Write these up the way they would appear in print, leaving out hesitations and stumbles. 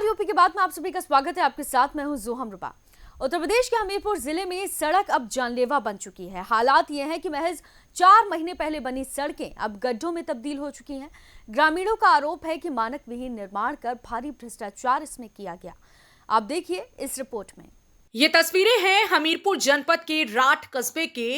नमस्कार, यूपी के बाद में आप सभी का स्वागत है। आपके साथ मैं हूं जोहम रुपा। उत्तर प्रदेश के हमीरपुर जिले में सड़क अब जानलेवा बन चुकी है। हालात ये हैं कि महज 4 महीने पहले बनी सड़कें अब गड्ढों में तब्दील हो चुकी हैं। ग्रामीणों का आरोप है कि मानक विहीन निर्माण कर भारी भ्रष्टाचार इसमें किया गया। आप देखिए इस रिपोर्ट में। ये तस्वीरें हैं हमीरपुर जनपद के राठ कस्बे के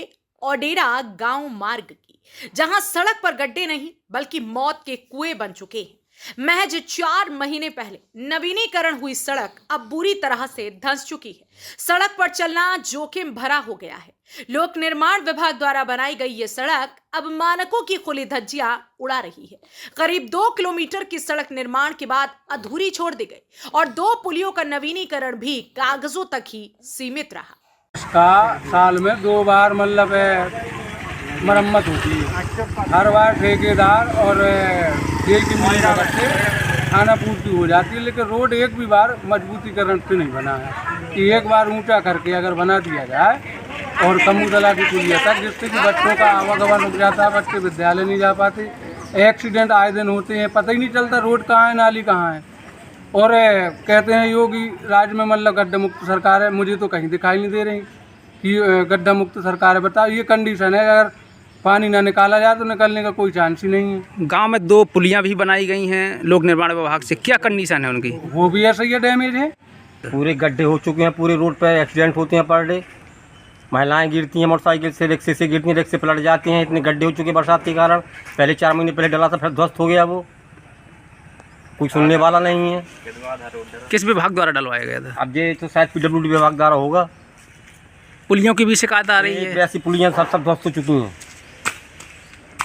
ओडेरा गांव मार्ग की, जहां सड़क पर गड्ढे नहीं बल्कि मौत के कुएं बन चुके हैं। महज 4 महीने पहले नवीनीकरण हुई सड़क अब बुरी तरह से धंस चुकी है। सड़क पर चलना जोखिम भरा हो गया है। लोक निर्माण विभाग द्वारा बनाई गई ये सड़क अब मानकों की खुली धज्जियां उड़ा रही है। करीब 2 किलोमीटर की सड़क निर्माण के बाद अधूरी छोड़ दी गई और 2 पुलियों का नवीनीकरण भी कागजों तक ही सीमित रहा। इसका साल में 2 बार मतलब मरम्मत होती है। हर बार ठेकेदार और जेल की मदद से खाना पूर्ति हो जाती है, लेकिन रोड एक भी बार मजबूतीकरण से नहीं बना है कि एक बार ऊंचा करके अगर बना दिया जाए और कमूदला की पुलिया तक, जिससे कि बच्चों का आवागमन रुक जाता है, बच्चे विद्यालय नहीं जा पाते, एक्सीडेंट आए दिन होते हैं, पता ही नहीं चलता रोड कहाँ है नाली कहाँ है। और कहते हैं योगी राज्य में मतलब गड्ढा मुक्त सरकार है, मुझे तो कहीं दिखाई नहीं दे रही कि गड्ढा मुक्त सरकार है। बताओ ये कंडीशन है, अगर पानी ना निकाला जाए तो निकलने का कोई चांस ही नहीं है। गांव में 2 पुलियां भी बनाई गई हैं लोक निर्माण विभाग से, क्या कंडीशन है उनकी? वो भी ऐसा ही डैमेज है। पूरे गड्ढे हो चुके हैं, पूरे रोड पे एक्सीडेंट होते हैं पर डे। महिलाएं गिरती हैं मोटरसाइकिल से, रिक्शे से गिरती हैं, रिक्शे पलट जाती हैं। इतने गड्ढे हो चुके हैं बरसात के कारण। पहले 4 महीने पहले डला था, फिर ध्वस्त हो गया। वो कोई सुनने वाला नहीं है। किस विभाग द्वारा डलवाया गया था? अब ये तो शायद PWD विभाग द्वारा होगा। पुलियों की भी शिकायत आ रही है। ऐसी पुलियां सब ध्वस्त हो चुकी हैं।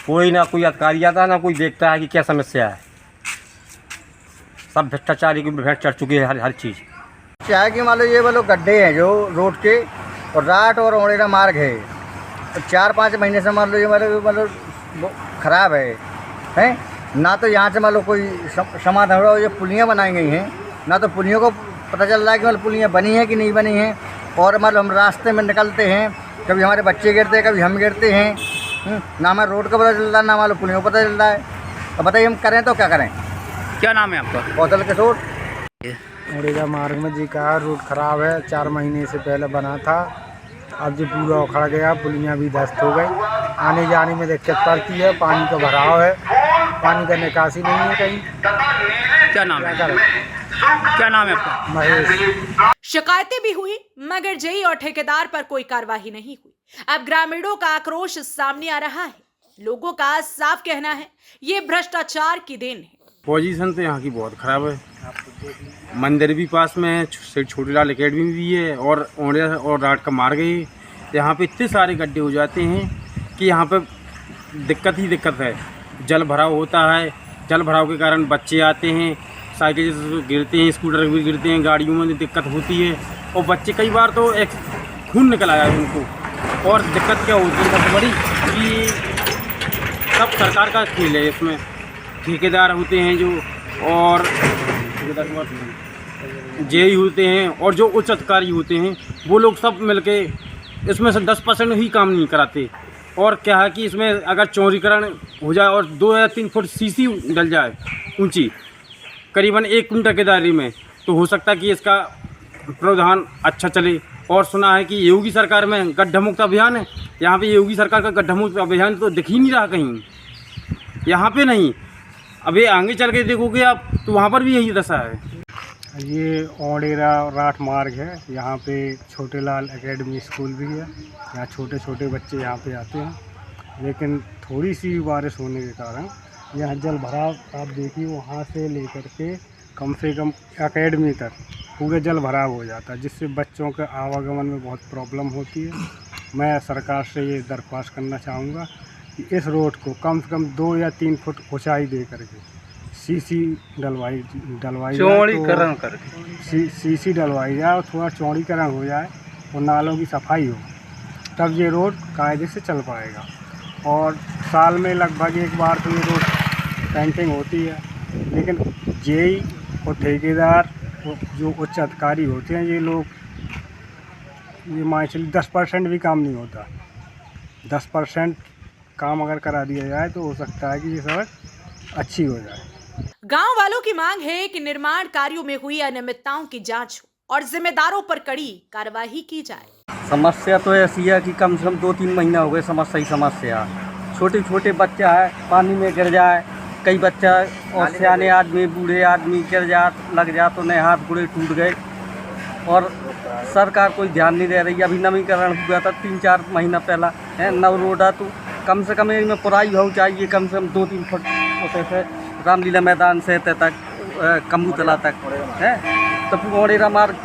कोई ना कोई अधिकारी आता है, ना कोई देखता है कि क्या समस्या है। सब भ्रष्टाचारी की भेंट चढ़ चुकी है हर चीज़। क्या है कि मान लो ये वाले गड्ढे हैं जो रोड के, और राठ और ओडेरा मार्ग है, तो 4-5 महीने से मान लो ये मतलब ख़राब है ना। तो यहाँ से मान लो कोई समाधान हो। ये पुलियाँ बनाई गई हैं, ना तो पुलियों को पता चल रहा है कि मतलब पुलियाँ बनी हैं कि नहीं बनी हैं। और मतलब हम रास्ते में निकलते हैं, कभी हमारे बच्चे गिरते हैं, कभी हम गिरते हैं। ना हमें रोड का पता चल रहा है, ना मान लो पुलियों को पता चल रहा है। तो बताइए हम करें तो क्या करें। क्या नाम है आपका? कौशल किशोर। ओडेरा मार्ग में जी का रोड खराब है, 4 महीने से पहले बना था। अब जो पूरा उखड़ गया, पुलियाँ भी ध्वस्त हो गई। आने जाने में दिक्कत पड़ती है, पानी का भराव है, पानी का निकासी नहीं है कहीं। क्या नाम है? क्या नाम है आपका? महेश। शिकायतें भी हुई मगर जेई और ठेकेदार पर कोई कार्रवाई नहीं हुई। अब ग्रामीणों का आक्रोश सामने आ रहा है। लोगों का साफ कहना है ये भ्रष्टाचार की देन है। पोजीशन तो यहाँ की बहुत खराब है। मंदिर भी पास में है, छोटी लाल अकेडमी भी है, और ओडेरा और राठ का मार्ग है। यहाँ पे इतने सारे गड्ढे हो जाते हैं कि यहाँ पे दिक्कत ही दिक्कत है। जल भराव होता है, जल भराव के कारण बच्चे आते हैं, साइकिल से गिरते हैं, स्कूटर भी गिरते हैं, गाड़ियों में दिक्कत होती है। और बच्चे कई बार तो खून निकल आया है उनको। और दिक्कत क्या होती है सबसे बड़ी कि सब सरकार का खेल है। इसमें ठेकेदार होते हैं जो, और जेई होते हैं, और जो उच्च अधिकारी होते हैं, वो लोग सब मिलके इसमें से 10% ही काम नहीं कराते। और क्या है कि इसमें अगर चौड़ीकरण हो जाए और 2 या 3 फुट सीसी डल जाए ऊंची, करीबन 1 कुंटल के दायरे में, तो हो सकता है कि इसका प्रावधान अच्छा चले। और सुना है कि योगी सरकार में गड्ढा मुक्त अभियान है। यहाँ पे योगी सरकार का गड्ढा मुक्त अभियान तो दिख ही नहीं रहा कहीं, यहाँ पे नहीं। अभी आगे चल के देखोगे आप तो वहाँ पर भी यही दशा है। ये ओडेरा राठ मार्ग है, यहाँ पे छोटे लाल एकेडमी स्कूल भी है। यहाँ छोटे छोटे बच्चे यहाँ पे आते हैं, लेकिन थोड़ी सी बारिश होने के कारण यहाँ जल भराव आप देखिए, वहाँ से लेकर के कम से कम एकेडमी तक पूरे जल भराव हो जाता है, जिससे बच्चों के आवागमन में बहुत प्रॉब्लम होती है। मैं सरकार से ये दरख्वास्त करना चाहूँगा कि इस रोड को कम से कम 2 या 3 फुट ऊंचाई दे करके सीसी डलवाई चौड़ीकरण करके सीसी डलवाई जाए और थोड़ा चौड़ीकरण हो जाए और नालों की सफाई हो, तब ये रोड कायदे से चल पाएगा। और साल में लगभग 1 बार तो ये रोड पेंटिंग होती है, लेकिन जेई और ठेकेदार जो उच्च अधिकारी होते हैं, ये लोग ये मान चलिए 10% भी काम नहीं होता। 10% काम अगर करा दिया जाए तो हो सकता है कि ये सड़क अच्छी हो जाए। गांव वालों की मांग है कि निर्माण कार्यों में हुई अनियमितताओं की जांच हो और जिम्मेदारों पर कड़ी कार्रवाई की जाए। समस्या तो ऐसी है कि कम से कम 2-3 महीना हो गए समस्या। छोटे छोटे बच्चा है, पानी में गिर जाए, कई बच्चा और सियाने आदमी, बूढ़े आदमी गिर जा लग जा तो नए हाथ पूरे टूट गए और सरकार कोई ध्यान नहीं दे रही। अभी नवीकरण हुआ था 3-4 महीना पहला है, नव रोड है तो कम से कम इनमें पुराई हो चाहिए, कम से कम 2-3 फुट से रामलीला मैदान से तक कम्बू तला तक है तो ओडेरा मार्ग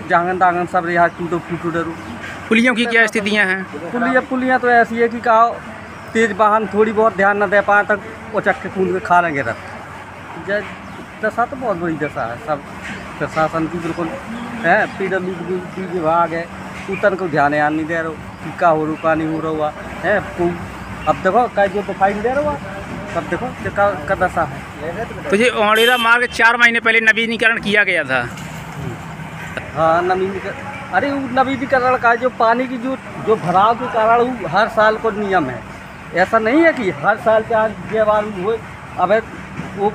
जांगन दांगन सब यहाँ टूटो फूटो डरो। पुलियों की क्या स्थितियाँ हैं? पुलियाँ तो ऐसी है कि कहा तेज वाहन थोड़ी बहुत ध्यान न दे पाए तक वो चक्के कूद के खा लेंगे रथ। दशा तो बहुत बड़ी दशा है, सब प्रशासन की बिल्कुल है, PWD विभाग है, उतर को ध्यान नहीं दे रहा कि क्या हो रुका नहीं हो रहा है। अब देखो क्या जो दिखाई दे रहा अब देखो का दशा है। तो ये ओडेरा मार्ग 4 महीने पहले नवीनीकरण किया गया था। हाँ नवीनीकरण, अरे नवीनीकरण का जो पानी की जो भराव के कारण हर साल को नियम है, ऐसा नहीं है कि हर साल के बार हुए। अब वो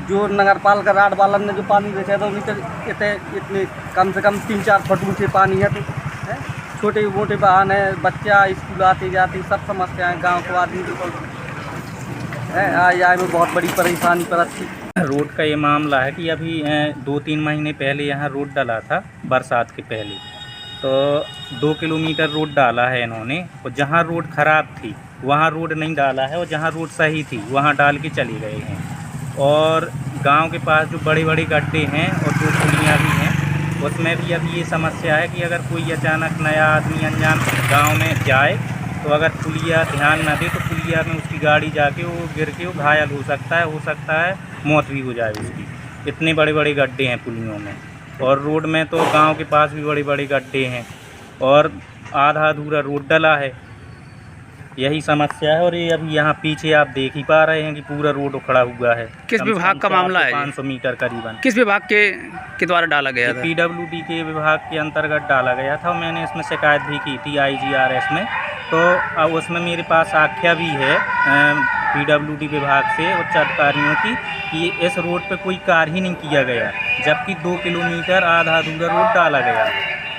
जो नगर पालिका राड वालन ने जो पानी बेचा था उन्हीं इतने कम से कम 3-4 फुट ऊँचे पानी है तो है? छोटे मोटे वाहन है, बच्चा स्कूल आते जाते सब समस्याएं गांव को आदमी है आए में बहुत बड़ी परेशानी पड़ती। रोड का ये मामला है कि अभी 2-3 महीने पहले यहाँ रोड डाला था, बरसात के पहले तो 2 किलोमीटर रोड डाला है इन्होंने, और जहाँ रोड ख़राब थी वहाँ रोड नहीं डाला है और जहाँ रोड सही थी वहाँ डाल के चले गए हैं। और गांव के पास जो बड़े बड़े गड्ढे हैं और 2 पुलियाँ भी हैं, उसमें भी अभी ये समस्या है कि अगर कोई अचानक नया आदमी अनजान गाँव में जाए तो अगर पुलिया ध्यान न दे तो पुलिया में उसकी गाड़ी जाके वो गिर के वो घायल हो सकता है मौत भी हो जाए उसकी। इतने बड़े बड़े गड्ढे हैं पुलियों में, और रोड में तो गांव के पास भी बड़े बड़े गड्ढे हैं और आधा अधूरा रोड डला है, यही समस्या है। और ये अभी यहाँ पीछे आप देख ही पा रहे हैं कि पूरा रोड उखड़ा हुआ है। किस विभाग का मामला है? 500 मीटर करीबन। किस विभाग के द्वारा डाला गया था? PWD के विभाग के अंतर्गत डाला गया था। मैंने इसमें शिकायत भी की थी IGRS में, तो अब उसमें मेरे पास आख्या भी है PWD विभाग से उच्च अधिकारियों की कि इस रोड पे कोई कार्य ही नहीं किया गया, जबकि 2 किलोमीटर आधा अधूरा रोड डाला गया।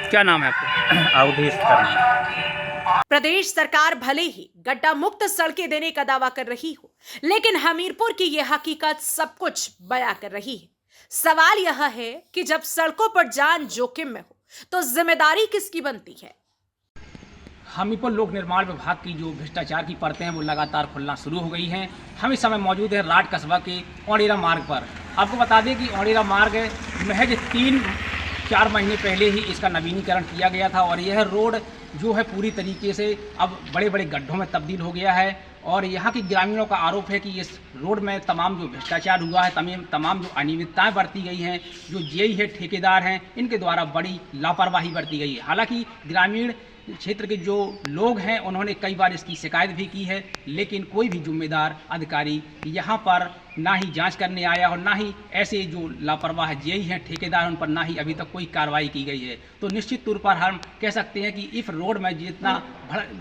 क्या नाम है आपका? अवधेश करना। प्रदेश सरकार भले ही गड्ढा मुक्त सड़कें देने का दावा कर रही हो, लेकिन हमीरपुर की यह हकीकत सब कुछ बयां कर रही है। सवाल यह है कि जब सड़कों पर जान जोखिम में हो तो जिम्मेदारी किसकी बनती है? हमीरपुर लोक निर्माण विभाग की जो भ्रष्टाचार की परतें हैं वो लगातार खुलना शुरू हो गई हैं। हम इस समय मौजूद हैं राट कस्बा के ओडेरा मार्ग पर। आपको बता दें कि ओडेरा मार्ग महज 3-4 महीने पहले ही इसका नवीनीकरण किया गया था और यह रोड जो है पूरी तरीके से अब बड़े बड़े गड्ढों में तब्दील हो गया है। और यहाँ के ग्रामीणों का आरोप है कि इस रोड में तमाम जो भ्रष्टाचार हुआ है, तमाम जो अनियमितताएं बरती गई हैं, जो जेई है ठेकेदार हैं, इनके द्वारा बड़ी लापरवाही बरती गई है। हालांकि ग्रामीण क्षेत्र के जो लोग हैं उन्होंने कई बार इसकी शिकायत भी की है, लेकिन कोई भी जिम्मेदार अधिकारी यहाँ पर ना ही जांच करने आया और ना ही ऐसे जो लापरवाह जेई हैं ठेकेदार उन पर ना ही अभी तक कोई कार्रवाई की गई है। तो निश्चित तौर पर हम कह सकते हैं कि इस रोड में जितना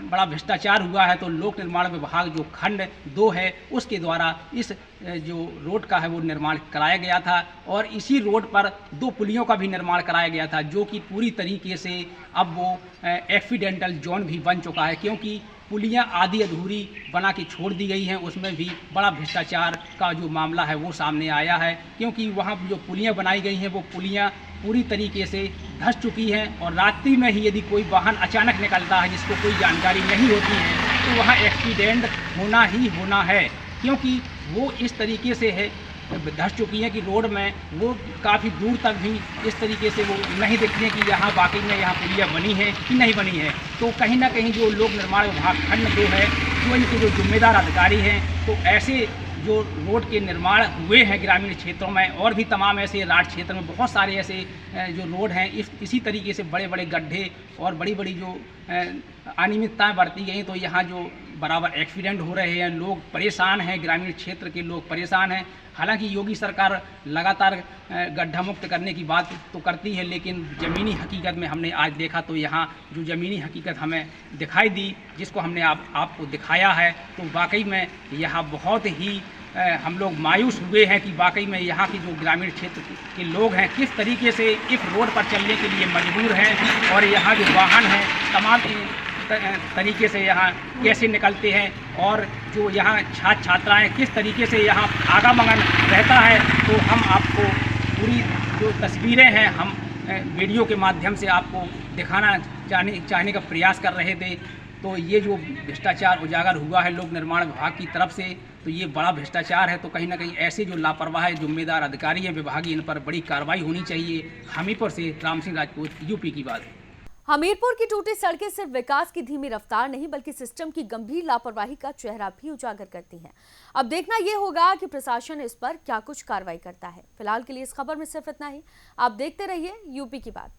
बड़ा भ्रष्टाचार हुआ है तो लोक निर्माण विभाग जो खंड 2 है उसके द्वारा इस जो रोड का है वो निर्माण कराया गया था और इसी रोड पर 2 पुलियों का भी निर्माण कराया गया था, जो कि पूरी तरीके से अब वो एक्सीडेंटल जोन भी बन चुका है, क्योंकि पुलियाँ आधी अधूरी बना के छोड़ दी गई हैं। उसमें भी बड़ा भ्रष्टाचार का जो मामला है वो सामने आया है, क्योंकि वहाँ जो पुलियाँ बनाई गई हैं वो पुलियाँ पूरी तरीके से धंस चुकी हैं और रात्रि में ही यदि कोई वाहन अचानक निकलता है जिसको कोई जानकारी नहीं होती है तो वहाँ एक्सीडेंट होना ही होना है, क्योंकि वो इस तरीके से है धंस चुकी हैं कि रोड में वो काफ़ी दूर तक भी इस तरीके से वो नहीं देखती हैं कि यहाँ वाकई में यहाँ पुलिया बनी है कि नहीं बनी है। तो कहीं ना कहीं जो लोक निर्माण विभाग खंड 2 है, जो इनके जो जिम्मेदार अधिकारी हैं, तो ऐसे जो रोड के निर्माण हुए हैं ग्रामीण क्षेत्रों में और भी तमाम ऐसे राट क्षेत्र में बहुत सारे ऐसे जो रोड हैं इसी तरीके से बड़े बड़े गड्ढे और बड़ी बड़ी जो अनियमितताएं बरती गई, तो यहाँ जो बराबर एक्सीडेंट हो रहे हैं, लोग परेशान हैं, ग्रामीण क्षेत्र के लोग परेशान हैं। हालांकि योगी सरकार लगातार गड्ढा मुक्त करने की बात तो करती है, लेकिन ज़मीनी हकीकत में हमने आज देखा तो यहाँ जो ज़मीनी हकीकत हमें दिखाई दी, जिसको हमने आपको दिखाया है, तो वाकई में यहाँ बहुत ही हम लोग मायूस हुए हैं कि वाकई में यहाँ की जो ग्रामीण क्षेत्र के लोग हैं किस तरीके से इस रोड पर चलने के लिए मजबूर हैं और यहाँ जो वाहन हैं तमाम तरीके से यहाँ कैसे निकलते हैं और जो यहाँ छात्र छात्राएँ किस तरीके से यहाँ आवागमन रहता है। तो हम आपको पूरी जो तस्वीरें हैं हम वीडियो के माध्यम से आपको दिखाना चाहने का प्रयास कर रहे थे। तो ये जो भ्रष्टाचार उजागर हुआ है लोक निर्माण विभाग की तरफ से, तो ये बड़ा भ्रष्टाचार है। तो कहीं ना कहीं ऐसे जो लापरवाह जिम्मेदार अधिकारी हैं विभागीय, इन पर बड़ी कार्रवाई होनी चाहिए। हमीरपुर से राम सिंह राजपूत, यूपी की बात। हमीरपुर की टूटी सड़कें सिर्फ विकास की धीमी रफ्तार नहीं बल्कि सिस्टम की गंभीर लापरवाही का चेहरा भी उजागर करती हैं। अब देखना यह होगा कि प्रशासन इस पर क्या कुछ कार्रवाई करता है। फिलहाल के लिए इस खबर में सिर्फ इतना ही। आप देखते रहिए यूपी की बात।